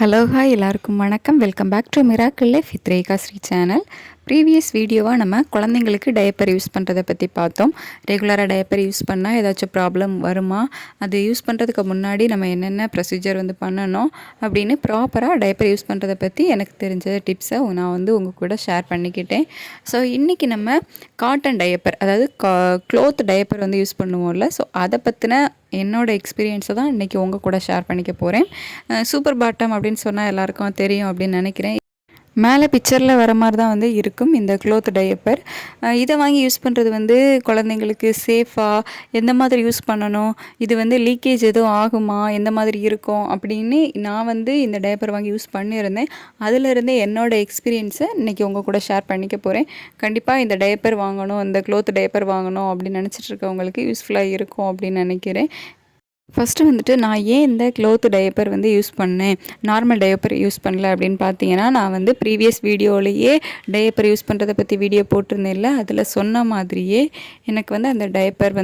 Hello hi எல்லாருக்கும் வணக்கம். Welcome back to miracle life with Rekha Sri channel. Previous வீடியோவாக நம்ம குழந்தைங்களுக்கு டயப்பர் யூஸ் பண்ணுறதை பற்றி பார்த்தோம். ரெகுலராக டயப்பர் யூஸ் பண்ணால் ஏதாச்சும் ப்ராப்ளம் வருமா, அது யூஸ் பண்ணுறதுக்கு முன்னாடி நம்ம என்னென்ன ப்ரொசீஜர் பண்ணணும் அப்படின்னு ப்ராப்பராக டயப்பர் யூஸ் பண்ணுறதை பற்றி எனக்கு தெரிஞ்ச டிப்ஸை நான் உங்கள் கூட ஷேர் பண்ணிக்கிட்டேன். ஸோ இன்றைக்கி நம்ம காட்டன் டயப்பர், அதாவது க்ளோத் டயப்பர் யூஸ் பண்ணுவோம்ல, ஸோ அதை பற்றின என்னோடய எக்ஸ்பீரியன்ஸை தான் இன்றைக்கி உங்கள் கூட ஷேர் பண்ணிக்க போகிறேன். சூப்பர் பாட்டம் அப்படின்னு சொன்னால் எல்லாருக்கும் தெரியும் அப்படின்னு நினைக்கிறேன். மேலே பிக்சரில் வர மாதிரி தான் இருக்கும் இந்த க்ளோத் டயப்பர். இதை வாங்கி யூஸ் பண்ணுறது குழந்தைங்களுக்கு சேஃபாக எந்த மாதிரி யூஸ் பண்ணணும், இது லீக்கேஜ் எதுவும் ஆகுமா, எந்த மாதிரி இருக்கும் அப்படின்னு நான் இந்த டயப்பர் வாங்கி யூஸ் பண்ணியிருந்தேன். அதிலிருந்தே என்னோடய எக்ஸ்பீரியன்ஸை இன்றைக்கி உங்கள் கூட ஷேர் பண்ணிக்க போகிறேன். கண்டிப்பாக இந்த டயப்பர் வாங்கணும், இந்த க்ளோத் டயப்பர் வாங்கணும் அப்படின்னு நினச்சிட்டு இருக்கவங்களுக்கு யூஸ்ஃபுல்லாக இருக்கும் அப்படின்னு நினைக்கிறேன். ஃபஸ்ட்டு நான் ஏன் இந்த க்ளோத் டயப்பர் யூஸ் பண்ணேன், நார்மல் டயப்பர் யூஸ் பண்ணல அப்படின்னு பார்த்தீங்கன்னா, நான் ப்ரீவியஸ் வீடியோலேயே டயப்பர் யூஸ் பண்ணுறதை பற்றி வீடியோ போட்டிருந்தேன்ல, அதில் சொன்ன மாதிரியே எனக்கு அந்த டயப்பர்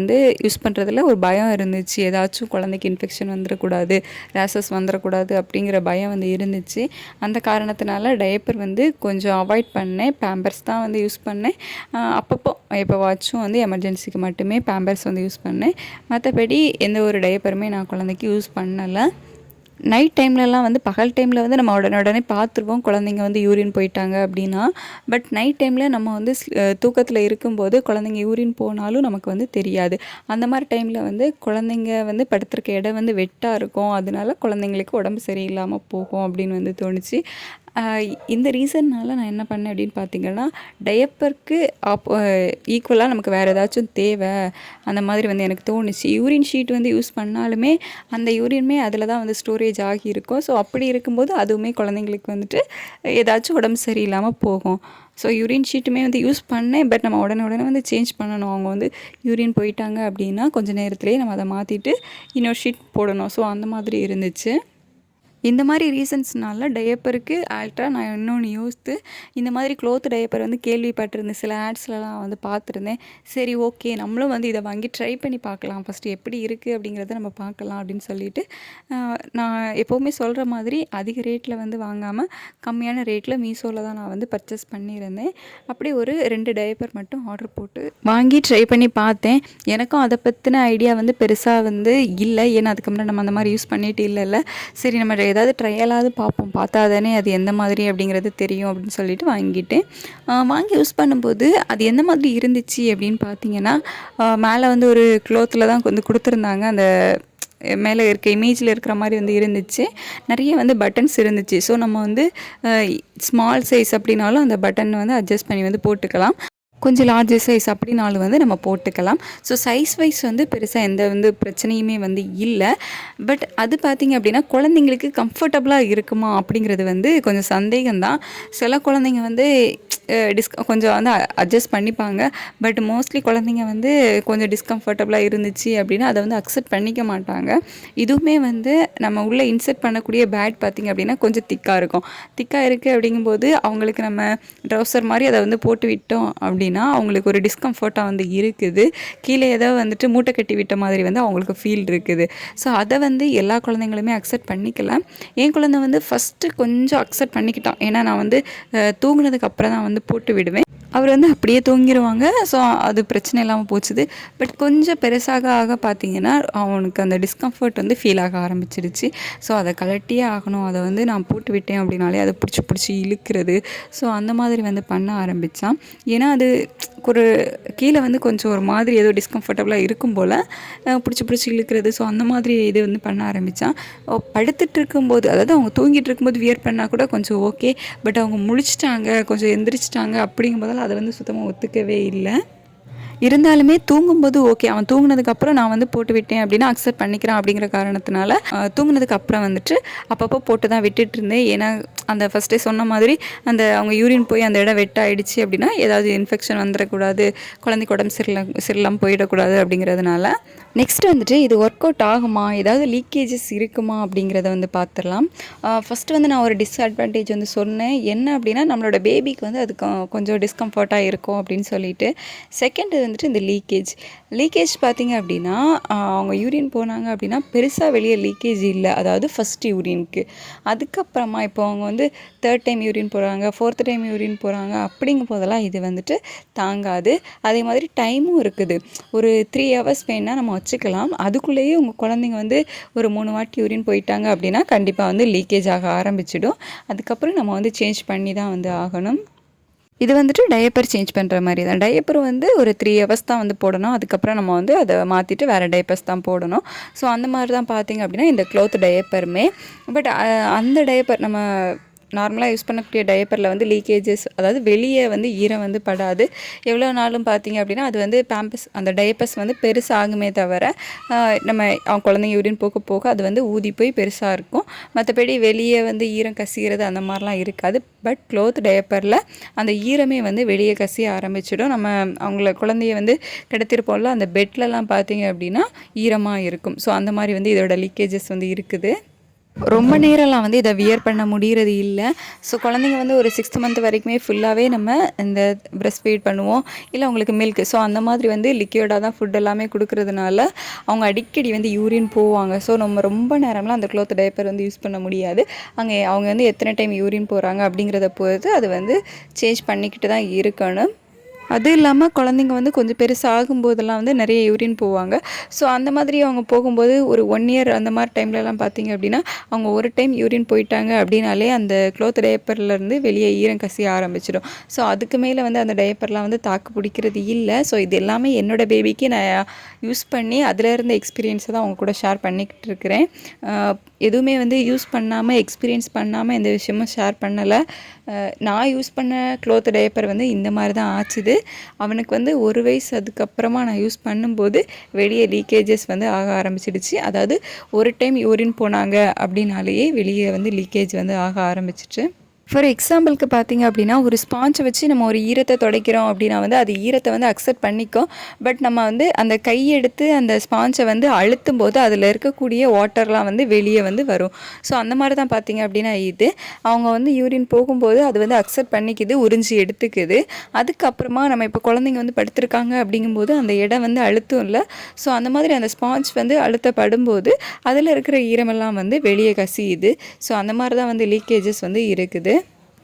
யூஸ் பண்ணுறதுல ஒரு பயம் இருந்துச்சு. ஏதாச்சும் குழந்தைக்கு இன்ஃபெக்ஷன் வந்துடக்கூடாது, ரேஷஸ் வந்துடக்கூடாது அப்படிங்கிற பயம் இருந்துச்சு. அந்த காரணத்தினால டயப்பர் கொஞ்சம் அவாய்ட் பண்ணேன். பேம்பர்ஸ் தான் யூஸ் பண்ணேன். அப்பப்போ எப்போவாச்சும் எமர்ஜென்சிக்கு மட்டுமே பேம்பர்ஸ் யூஸ் பண்ணேன். மற்றபடி எந்த ஒரு டயப்பர் நான் குழந்தைக்கு யூஸ் பண்ணலை. நைட் டைம்லலாம் பகல் டைமில் நம்ம உடனே பார்த்துருவோம் குழந்தைங்க யூரின் போயிட்டாங்க அப்படின்னா. பட் நைட் டைமில் நம்ம தூக்கத்தில் இருக்கும்போது குழந்தைங்க யூரின் போனாலும் நமக்கு தெரியாது. அந்த மாதிரி டைமில் குழந்தைங்க படுத்துருக்க இடம் வெட்டாக இருக்கும். அதனால குழந்தைங்களுக்கு உடம்பு சரியில்லாமல் போகும் அப்படின்னு தோணுச்சு. இந்த ரீசன்னால் நான் என்ன பண்ணேன் அப்படின்னு பார்த்திங்கன்னா, டயப்பருக்கு ஈக்குவலாக நமக்கு வேறு ஏதாச்சும் தேவை அந்த மாதிரி எனக்கு தோணுச்சு. யூரின் ஷீட் யூஸ் பண்ணாலுமே அந்த யூரின்மே அதில் தான் ஸ்டோரேஜ் ஆகியிருக்கும். ஸோ அப்படி இருக்கும்போது அதுவுமே குழந்தைங்களுக்கு ஏதாச்சும் உடம்பு சரியில்லாமல் போகும். ஸோ யூரின் ஷீட்டுமே யூஸ் பண்ணேன். பட் நம்ம உடனே சேஞ்ச் பண்ணணும். அவங்க யூரின் போயிட்டாங்க அப்படின்னா கொஞ்சம் நேரத்துலேயே நம்ம அதை மாற்றிட்டு இன்னொரு ஷீட் போடணும். ஸோ அந்த மாதிரி இருந்துச்சு. இந்த மாதிரி ரீசன்ஸ்னால டயப்பருக்கு ஆல்ட்ரா நான் இன்னொன்று யோசித்து இந்த மாதிரி க்ளோத் டயப்பர் கேள்விப்பட்டிருந்தேன். சில ஆட்ஸ்லலாம் பார்த்துருந்தேன். சரி, ஓகே, நம்மளும் இதை வாங்கி ட்ரை பண்ணி பார்க்கலாம், ஃபஸ்ட்டு எப்படி இருக்குது அப்படிங்கிறத நம்ம பார்க்கலாம் அப்படின்னு சொல்லிட்டு நான் எப்போவுமே சொல்கிற மாதிரி அதிக ரேட்டில் வாங்காமல் கம்மியான ரேட்டில் மீஷோவில் தான் நான் பர்ச்சேஸ் பண்ணியிருந்தேன். அப்படி ஒரு 2 டயப்பர் மட்டும் ஆர்டர் போட்டு வாங்கி ட்ரை பண்ணி பார்த்தேன். எனக்கும் அதை பற்றின ஐடியா பெருசாக இல்லை. ஏன்னா அதுக்கு முன்னாடி நம்ம அந்த மாதிரி யூஸ் பண்ணிட்டு இல்லைல்ல. சரி, நம்ம ஏதாவது ட்ரையலாவது பார்ப்போம், பார்த்தா தானே அது எந்த மாதிரி அப்படிங்கிறது தெரியும் அப்படின்னு சொல்லிட்டு வாங்கிட்டேன். வாங்கி யூஸ் பண்ணும்போது அது எந்த மாதிரி இருந்துச்சு அப்படின்னு பார்த்தீங்கன்னா, மேலே ஒரு க்ளோத்தில் தான் கொடுத்துருந்தாங்க. அந்த மேலே இருக்க இமேஜில் இருக்கிற மாதிரி இருந்துச்சு. நிறைய பட்டன்ஸ் இருந்துச்சு. ஸோ நம்ம ஸ்மால் சைஸ் அப்படின்னாலும் அந்த பட்டன் அட்ஜஸ்ட் பண்ணி போட்டுக்கலாம். கொஞ்சம் லார்ஜ் சைஸ் அப்படின்னாலும் நம்ம போட்டுக்கலாம். ஸோ சைஸ் வைஸ் பெருசாக எந்த பிரச்சனையுமே இல்லை. பட் அது பார்த்திங்க அப்படின்னா குழந்தைங்களுக்கு கம்ஃபர்டபுளாக இருக்குமா அப்படிங்கிறது கொஞ்சம் சந்தேகம்தான். சில குழந்தைங்க கொஞ்சம் அட்ஜஸ்ட் பண்ணிப்பாங்க. பட் மோஸ்ட்லி குழந்தைங்க கொஞ்சம் டிஸ்கம்ஃபர்டபுளாக இருந்துச்சு அப்படின்னா அதை அக்செப்ட் பண்ணிக்க மாட்டாங்க. இதுவுமே நம்ம உள்ளே இன்செர்ட் பண்ணக்கூடிய பேட் பார்த்திங்க அப்படின்னா கொஞ்சம் திக்காக இருக்கும். திக்காக இருக்குது அப்படிங்கும்போது அவங்களுக்கு நம்ம ட்ரௌசர் மாதிரி அதை போட்டு விட்டோம் அப்படின்னா அவங்களுக்கு ஒரு டிஸ்கம்ஃபர்ட்டாக இருக்குது. கீழே ஏதோ மூட்டை கட்டி விட்ட மாதிரி அவங்களுக்கு ஃபீல் இருக்குது. ஸோ அதை எல்லா குழந்தைங்களுமே அக்செப்ட் பண்ணிக்கலாம். என் குழந்தை ஃபஸ்ட்டு கொஞ்சம் அக்செப்ட் பண்ணிக்கிட்டான். ஏன்னா நான் தூங்குனதுக்கு அப்புறம் தான் போட்டு விடுவேன். அவர் அப்படியே தூங்கிடுவாங்க. ஸோ அது பிரச்சனை இல்லாமல் போச்சுது. பட் கொஞ்சம் பெருசாக ஆக பார்த்திங்கன்னா அவனுக்கு அந்த டிஸ்கம்ஃபர்ட் ஃபீல் ஆக ஆரம்பிச்சிருச்சு. ஸோ அதை கலட்டியே ஆகணும். அதை நான் போட்டு விட்டேன் அப்படின்னாலே அதை பிடிச்சி இழுக்கிறது. ஸோ அந்த மாதிரி பண்ண ஆரம்பித்தான். ஏன்னா அது ஒரு கீழே கொஞ்சம் ஒரு மாதிரி ஏதோ டிஸ்கம்ஃபர்டபுளாக இருக்கும் போல் பிடிச்சி இழுக்கிறது. ஸோ அந்த மாதிரி இது பண்ண ஆரம்பித்தான். படுத்துட்டு இருக்கும்போது, அதாவது அவங்க தூங்கிட்டு இருக்கும்போது வியர் பண்ணால் கூட கொஞ்சம் ஓகே. பட் அவங்க முழிச்சிட்டாங்க, கொஞ்சம் எந்திரிச்சிட்டாங்க அப்படிங்கும்போதால் அதை சுத்தமாக ஒத்துக்கவே இல்லை. இருந்தாலுமே தூங்கும்போது ஓகே, அவன் தூங்கினதுக்கப்புறம் நான் போட்டு விட்டேன் அப்படின்னா அக்செப்ட் பண்ணிக்கிறான். அப்படிங்கிற காரணத்தினால தூங்கினதுக்கப்புறம் அப்பப்போ போட்டு தான் விட்டுட்டு இருந்தேன். ஏன்னா அந்த ஃபஸ்ட்டே சொன்ன மாதிரி அந்த அவங்க யூரின் போய் அந்த இடம் வெட்டாயிடுச்சு அப்படின்னா ஏதாவது இன்ஃபெக்ஷன் வந்துடக்கூடாது, குழந்தைக்கு உடம்பு சரியில்லாமல் போயிடக்கூடாது அப்படிங்கிறதுனால நெக்ஸ்ட் வந்துட்டு இது ஒர்க் அவுட் ஆகுமா, ஏதாவது லீக்கேஜஸ் இருக்குமா அப்படிங்கிறத வந்து பார்த்துடலாம். ஃபஸ்ட்டு வந்து நான் ஒரு டிஸ்அட்வான்டேஜ் வந்து சொன்னேன். என்ன அப்படின்னா, நம்மளோட பேபிக்கு வந்து அது கொஞ்சம் டிஸ்கம்ஃபர்ட்டாக இருக்கும் அப்படின்னு சொல்லிட்டு. செகண்ட் வந்துட்டு இந்த லீக்கேஜ் பார்த்திங்க அப்படின்னா, அவங்க யூரின் போனாங்க அப்படின்னா பெருசாக வெளியே லீக்கேஜ் இல்லை. அதாவது ஃபஸ்ட் யூரினுக்கு. அதுக்கப்புறமா இப்போ அவங்க வந்து 3rd டைம் யூரின் போகிறாங்க, 4th டைம் யூரின் போகிறாங்க, அப்படிங்கும் போதெல்லாம் இது வந்துட்டு தாங்காது. அதே மாதிரி டைமும் இருக்குது. ஒரு 3 ஹவர்ஸ் வேணால் நம்ம வச்சுக்கலாம். அதுக்குள்ளேயே உங்கள் குழந்தைங்க வந்து ஒரு 3 வாட்டி யூரின் போயிட்டாங்க அப்படின்னா கண்டிப்பாக வந்து லீக்கேஜ் ஆக ஆரம்பிச்சிடும். அதுக்கப்புறம் நம்ம வந்து சேஞ்ச் பண்ணி தான் வந்து ஆகணும். இது வந்துட்டு டயப்பர் சேஞ்ச் பண்ணுற மாதிரி தான். டயப்பர் வந்து ஒரு 3 ஹவர்ஸ் தான் வந்து போடணும். அதுக்கப்புறம் நம்ம வந்து அதை மாற்றிட்டு வேறு டயப்பர்ஸ் தான் போடணும். ஸோ அந்த மாதிரி தான் பார்த்திங்க அப்படின்னா இந்த க்ளோத் டயப்பருமே. பட் அந்த டயப்பர் நம்ம நார்மலாக யூஸ் பண்ணக்கூடிய டயப்பரில் வந்து லீக்கேஜஸ், அதாவது வெளியே வந்து ஈரம் வந்து படாது. எவ்வளோ நாளும் பார்த்திங்க அப்படின்னா அது வந்து பேம்பஸ் அந்த டயப்பர்ஸ் வந்து பெருசாகுமே தவிர நம்ம அவங்க குழந்தைங்க யூரின் போக போக அது வந்து ஊதி போய் பெருசாக இருக்கும். மற்றபடி வெளியே வந்து ஈரம் கசிகிறது அந்த மாதிரிலாம் இருக்காது. பட் க்ளோத் டயப்பரில் அந்த ஈரமே வந்து வெளியே கசிய ஆரம்பிச்சிடும். நம்ம அவங்கள குழந்தைய வந்து கிடத்திருப்போம்ல, அந்த பெட்லலாம் பார்த்திங்க அப்படின்னா ஈரமாக இருக்கும். ஸோ அந்த மாதிரி வந்து இதோட லீக்கேஜஸ் வந்து இருக்குது. ரொம்ப நேரம்லாம் வந்து இதை வியர் பண்ண முடிகிறது இல்லை. ஸோ குழந்தைங்க வந்து ஒரு 6th மந்த் வரைக்குமே ஃபுல்லாகவே நம்ம இந்த பிரஸ்ட் ஃபீட் பண்ணுவோம். இல்லை அவங்களுக்கு மில்க், ஸோ அந்த மாதிரி வந்து லிக்யூடாக தான் ஃபுட் எல்லாமே கொடுக்கறதுனால அவங்க அடிக்கடி வந்து யூரின் போவாங்க. ஸோ நம்ம ரொம்ப நேரம்லாம் அந்த க்ளோத் டயப்பர் வந்து யூஸ் பண்ண முடியாது. அவங்க வந்து எத்தனை டைம் யூரின் போகிறாங்க அப்படிங்கிறத பொறுத்து அது வந்து சேஞ்ச் பண்ணிக்கிட்டு தான் இருக்கணும். அது இல்லாமல் குழந்தைங்க வந்து கொஞ்சம் பெருசாகும்போதெல்லாம் வந்து நிறைய யூரின் போவாங்க. ஸோ அந்த மாதிரி அவங்க போகும்போது ஒரு 1 இயர் அந்த மாதிரி டைம்லலாம் பார்த்திங்க அப்படின்னா அவங்க ஒரு டைம் யூரின் போயிட்டாங்க அப்படின்னாலே அந்த க்ளோத் டயப்பர்லேருந்து வெளியே ஈரம் கசிய ஆரம்பிச்சிடும். ஸோ அதுக்கு மேலே வந்து அந்த டயப்பர்லாம் வந்து தாக்கு பிடிக்கிறது இல்லை. ஸோ இது எல்லாமே என்னோடய பேபிக்கு நான் யூஸ் பண்ணி அதில் இருந்த எக்ஸ்பீரியன்ஸை தான் அவங்க கூட ஷேர் பண்ணிக்கிட்டு இருக்கிறேன். எதுவுமே வந்து யூஸ் பண்ணாமல் எக்ஸ்பீரியன்ஸ் பண்ணாமல் எந்த விஷயமும் ஷேர் பண்ணலை. நான் யூஸ் பண்ண க்ளோத் டயப்பர் வந்து இந்த மாதிரி தான் ஆச்சுது. அவனுக்கு வந்து 1 வயசு அதுக்கப்புறமா நான் யூஸ் பண்ணும்போது வெளியே லீக்கேஜஸ் வந்து ஆக ஆரம்பிச்சிடுச்சு. அதாவது ஒரு டைம் யூரின் போனாங்க அப்படின்னாலேயே வெளியே வந்து லீக்கேஜ் வந்து ஆக ஆரம்பிச்சிட்டு. ஃபார் எக்ஸாம்பிளுக்கு பார்த்திங்க அப்படின்னா ஒரு ஸ்பாஞ்சை வச்சு நம்ம ஒரு ஈரத்தை துடைக்கிறோம் அப்படின்னா வந்து அது ஈரத்தை வந்து அக்செப்ட் பண்ணிக்கும். பட் நம்ம வந்து அந்த கையெடுத்து அந்த ஸ்பாஞ்சை வந்து அழுத்தும் போது அதில் இருக்கக்கூடிய வாட்டர்லாம் வந்து வெளியே வந்து வரும். ஸோ அந்த மாதிரி தான் பார்த்திங்க அப்படின்னா இது அவங்க வந்து யூரின் போகும்போது அது வந்து அக்செப்ட் பண்ணிக்குது, உறிஞ்சி எடுத்துக்குது. அதுக்கப்புறமா நம்ம இப்போ குழந்தைங்க வந்து படுத்திருக்காங்க அப்படிங்கும்போது அந்த இடம் வந்து அழுத்தும் இல்லை. ஸோ அந்த மாதிரி அந்த ஸ்பாஞ்ச் வந்து அழுத்தப்படும்போது அதில் இருக்கிற ஈரமெல்லாம் வந்து வெளியே கசியுது. ஸோ அந்த மாதிரி தான் வந்து லீக்கேஜஸ் வந்து இருக்குது.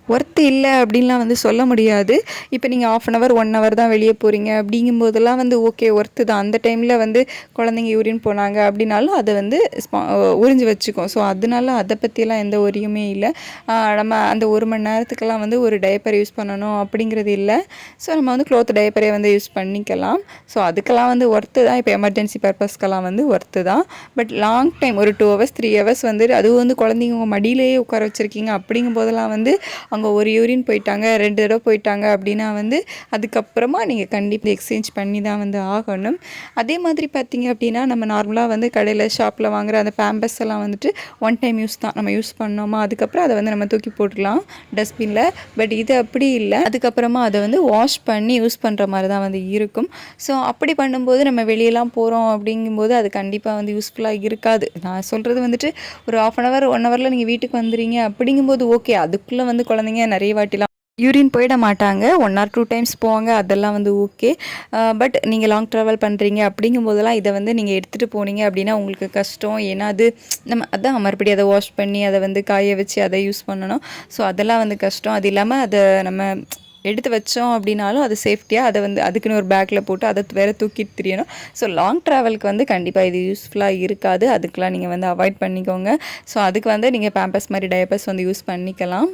ஒர்த்து இல்லை அப்படின்லாம் வந்து சொல்ல முடியாது. இப்போ நீங்கள் 1/2 hour 1 hour தான் வெளியே போகிறீங்க அப்படிங்கும்போதெல்லாம் வந்து ஓகே ஒர்த்து தான். அந்த டைமில் வந்து குழந்தைங்க யூரின் போனாங்க அப்படின்னாலும் அதை வந்து உறிஞ்சி வச்சுக்கும். ஸோ அதனால அதை பற்றியெல்லாம் எந்த ஒரியுமே இல்லை. நம்ம அந்த 1 மணி நேரத்துக்கெல்லாம் வந்து ஒரு டயப்பர் யூஸ் பண்ணணும் அப்படிங்கிறது இல்லை. ஸோ நம்ம வந்து க்ளோத் டயப்பரே வந்து யூஸ் பண்ணிக்கலாம். ஸோ அதுக்கெல்லாம் வந்து ஒர்த்து தான். இப்போ எமர்ஜென்சி பர்பஸ்க்கெல்லாம் வந்து ஒர்த்து தான். பட் லாங் டைம் ஒரு 2 hours 3 hours வந்து அதுவும் வந்து குழந்தைங்க உங்கள் மடியிலேயே உட்கார வச்சுருக்கீங்க அப்படிங்கும் போதெல்லாம் வந்து அவங்க ஒரு யூரின் போயிட்டாங்க, 2 தடவை போயிட்டாங்க அப்படின்னா வந்து அதுக்கப்புறமா நீங்கள் கண்டிப்பாக எக்ஸ்சேஞ்ச் பண்ணி தான் வந்து ஆகணும். அதே மாதிரி பார்த்திங்க அப்படின்னா நம்ம நார்மலாக வந்து கடையில் ஷாப்பில் வாங்குகிற அந்த பேம்பர்ஸ் எல்லாம் வந்துட்டு 1 டைம் யூஸ் தான். நம்ம யூஸ் பண்ணோமா அதுக்கப்புறம் அதை வந்து நம்ம தூக்கி போட்டுடலாம் டஸ்ட்பினில். பட் இது அப்படி இல்லை. அதுக்கப்புறமா அதை வந்து வாஷ் பண்ணி யூஸ் பண்ணுற மாதிரி தான் வந்து இருக்கும். ஸோ அப்படி பண்ணும்போது நம்ம வெளியெல்லாம் போகிறோம் அப்படிங்கும்போது அது கண்டிப்பாக வந்து யூஸ்ஃபுல்லாக இருக்காது. நான் சொல்கிறது வந்துட்டு ஒரு 1/2 hour 1 hourல நீங்கள் வீட்டுக்கு வந்துடுறீங்க அப்படிங்கும்போது ஓகே, அதுக்குள்ளே வந்து குழந்தைங்க நிறைய வாட்டிலாம் யூரின் போயிட மாட்டாங்க. 1 or 2 times போவாங்க, அதெல்லாம் வந்து ஓகே. பட் நீங்கள் லாங் ட்ராவல் பண்ணுறீங்க அப்படிங்கும்போதெல்லாம் இதை வந்து நீங்கள் எடுத்துகிட்டு போனீங்க அப்படின்னா உங்களுக்கு கஷ்டம். ஏன்னா அது நம்ம அதான் மறுபடியும் அதை வாஷ் பண்ணி அதை வந்து காய வச்சு அதை யூஸ் பண்ணணும். ஸோ அதெல்லாம் வந்து கஷ்டம். அது இல்லாமல் அதை நம்ம எடுத்து வச்சோம் அப்படின்னாலும் அது சேஃப்டியாக அதை வந்து அதுக்குன்னு ஒரு பேக்கில் போட்டு அதை வேறு தூக்கிட்டு திரியணும். ஸோ லாங் ட்ராவலுக்கு வந்து கண்டிப்பாக இது யூஸ்ஃபுல்லாக இருக்காது. அதுக்கெலாம் நீங்கள் வந்து அவாய்ட் பண்ணிக்கோங்க. ஸோ அதுக்கு வந்து நீங்கள் பேம்பர்ஸ் மாதிரி டயப்பர்ஸ் வந்து யூஸ் பண்ணிக்கலாம்.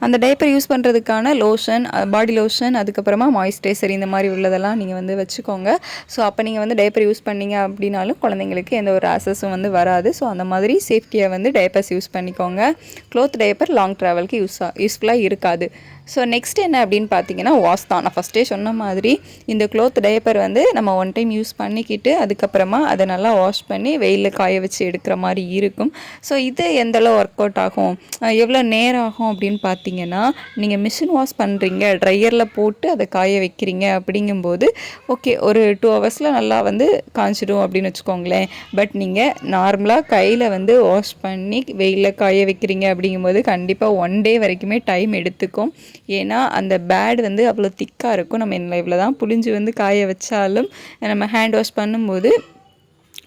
அந்த டைப்பர் யூஸ் பண்ணுறதுக்கான லோஷன், பாடி லோஷன், அதுக்கப்புறமா மாய்ஸ்சரைசர் இந்த மாதிரி உள்ளதெல்லாம் நீங்கள் வந்து வச்சுக்கோங்க. ஸோ அப்போ நீங்கள் வந்து டைப்பர் யூஸ் பண்ணிங்க அப்படின்னாலும் குழந்தைங்களுக்கு எந்த ஒரு ஆசஸும் வந்து வராது. ஸோ அந்த மாதிரி சேஃப்டியாக வந்து டைப்பர்ஸ் யூஸ் பண்ணிக்கோங்க. க்ளோத் டைப்பர் லாங் ட்ராவலுக்கு யூஸ்ஃபுல்லாக இருக்காது. ஸோ நெக்ஸ்ட் என்ன அப்படின்னு பார்த்தீங்கன்னா வாஷ் தான். நான் ஃபஸ்ட்டே சொன்ன மாதிரி இந்த க்ளோத் டயப்பர் வந்து நம்ம ஒன் டைம் யூஸ் பண்ணிக்கிட்டு அதுக்கப்புறமா அதை நல்லா வாஷ் பண்ணி வெயிலில் காய வச்சு எடுக்கிற மாதிரி இருக்கும். ஸோ இது எந்தளவு ஒர்க் அவுட் ஆகும், எவ்வளோ நேரம் ஆகும் அப்படின்னு பார்த்தீங்கன்னா, நீங்கள் மிஷின் வாஷ் பண்ணுறீங்க, ட்ரையரில் போட்டு அதை காய வைக்கிறீங்க அப்படிங்கும்போது ஓகே ஒரு 2 ஹவர்ஸில் நல்லா வந்து காய்ச்சிடும் அப்படின்னு வச்சுக்கோங்களேன். பட் நீங்கள் நார்மலாக கையில் வந்து வாஷ் பண்ணி வெயிலில் காய வைக்கிறீங்க அப்படிங்கும்போது கண்டிப்பாக 1 டே வரைக்குமே டைம் எடுத்துக்கும். ஏன்னா அந்த பேட் வந்து அவ்வளோ திக்காக இருக்கும். நம்ம இவ்வளோ தான் புழிஞ்சு வந்து காய வச்சாலும் நம்ம ஹேண்ட் வாஷ் பண்ணும்போது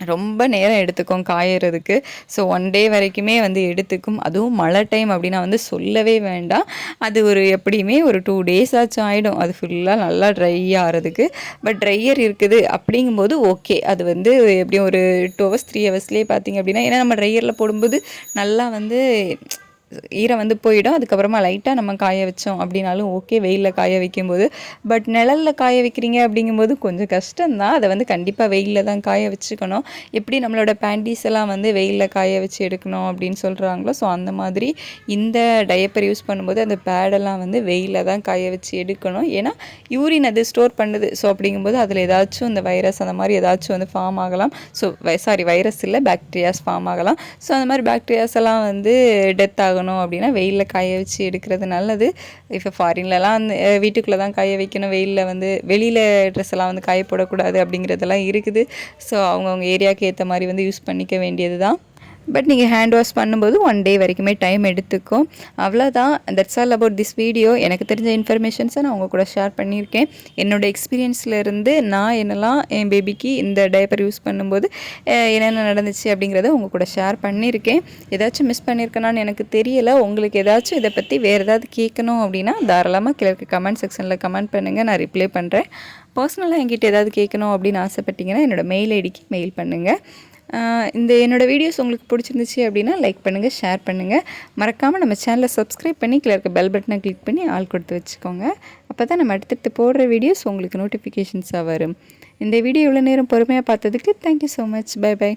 ரொம்ப நேரம் எடுத்துக்கும் காயறதுக்கு. ஸோ 1 டே வரைக்குமே வந்து எடுத்துக்கும். அதுவும் மழை டைம் அப்படின்னா வந்து சொல்லவே வேண்டாம். அது ஒரு எப்படியுமே ஒரு 2 டேஸ் ஆச்சும் ஆகிடும் அது ஃபுல்லாக நல்லா ட்ரை ஆகிறதுக்கு. பட் ட்ரையர் இருக்குது அப்படிங்கும்போது ஓகே, அது வந்து எப்படியும் ஒரு 2 ஹவர்ஸ் 3 ஹவர்ஸ்லேயே பார்த்திங்க அப்படின்னா, ஏன்னா நம்ம ட்ரையரில் போடும்போது நல்லா வந்து ஈரம் வந்து போயிடும். அதுக்கப்புறமா லைட்டாக நம்ம காய வச்சோம் அப்படின்னாலும் ஓகே வெயிலில் காய வைக்கும்போது. பட் நிழலில் காய வைக்கிறீங்க அப்படிங்கும்போது கொஞ்சம் கஷ்டம்தான். அதை வந்து கண்டிப்பாக வெயிலில் தான் காய வச்சுக்கணும். எப்படி நம்மளோட பேண்டீஸ் எல்லாம் வந்து வெயிலில் காய வச்சு எடுக்கணும் அப்படின்னு சொல்கிறாங்களோ, ஸோ அந்த மாதிரி இந்த டயப்பர் யூஸ் பண்ணும்போது அந்த பேடெல்லாம் வந்து வெயிலில் தான் காய வச்சு எடுக்கணும். ஏன்னா யூரின் அது ஸ்டோர் பண்ணுது. ஸோ அப்படிங்கும்போது அதில் ஏதாச்சும் இந்த வைரஸ் அந்த மாதிரி ஏதாச்சும் வந்து ஃபார்ம் ஆகலாம். ஸோ வைரஸ் இல்லை, பாக்டீரியாஸ் ஃபார்ம் ஆகலாம். ஸோ அந்த மாதிரி பாக்டீரியாஸ் எல்லாம் வந்து டெத் ஆகணும் அப்படின்னா வெயிலில் காய வச்சு எடுக்கிறது நல்லது. இப்போ ஃபாரின்லலாம் வந்து வீட்டுக்குள்ளே தான் காய வைக்கணும், வெயிலில் வந்து வெளியில் ட்ரெஸ் எல்லாம் வந்து காய போடக்கூடாது அப்படிங்கிறதெல்லாம் இருக்குது. ஸோ அவங்கவுங்க ஏரியாவுக்கு ஏற்ற மாதிரி வந்து யூஸ் பண்ணிக்க வேண்டியது தான். பட் நீங்கள் ஹேண்ட் வாஷ் பண்ணும்போது 1 டே வரைக்குமே டைம் எடுத்துக்கும். அவ்வளோதான். That's all about this video. எனக்கு தெரிஞ்ச இன்ஃபர்மேஷன்ஸை நான் உங்கள் கூட ஷேர் பண்ணியிருக்கேன். என்னோடய எக்ஸ்பீரியன்ஸ்லேருந்து நான் என்னெல்லாம் என் பேபிக்கு இந்த டயப்பர் யூஸ் பண்ணும்போது என்னென்ன நடந்துச்சு அப்படிங்கிறத உங்கள் கூட ஷேர் பண்ணியிருக்கேன். ஏதாச்சும் மிஸ் பண்ணியிருக்கேனான்னு எனக்கு தெரியலை. உங்களுக்கு ஏதாச்சும் இதை பற்றி வேறு ஏதாவது கேட்கணும் அப்படின்னா தாராளமாக கீழே கமெண்ட் செக்ஷனில் கமெண்ட் பண்ணுங்கள், நான் ரிப்ளை பண்ணுறேன். பர்சனலாக என்கிட்ட ஏதாவது கேட்கணும் அப்படின்னு ஆசைப்பட்டீங்கன்னா என்னோடய மெயில் ஐடிக்கு மெயில் பண்ணுங்கள். இந்த என்னோடய வீடியோஸ் உங்களுக்கு பிடிச்சிருந்துச்சு அப்படின்னா லைக் பண்ணுங்கள், ஷேர் பண்ணுங்கள். மறக்காமல் நம்ம சேனலை சப்ஸ்கிரைப் பண்ணி கீழே இருக்க பெல் பட்டனை கிளிக் பண்ணி ஆல் கொடுத்து வச்சுக்கோங்க. அப்போ தான் நம்ம அடுத்தடுத்து போடுற வீடியோஸ் உங்களுக்கு நோட்டிஃபிகேஷன்ஸாக வரும். இந்த வீடியோ இவ்வளோ நேரம் பொறுமையாக பார்த்ததுக்கு thank you so much. Bye by.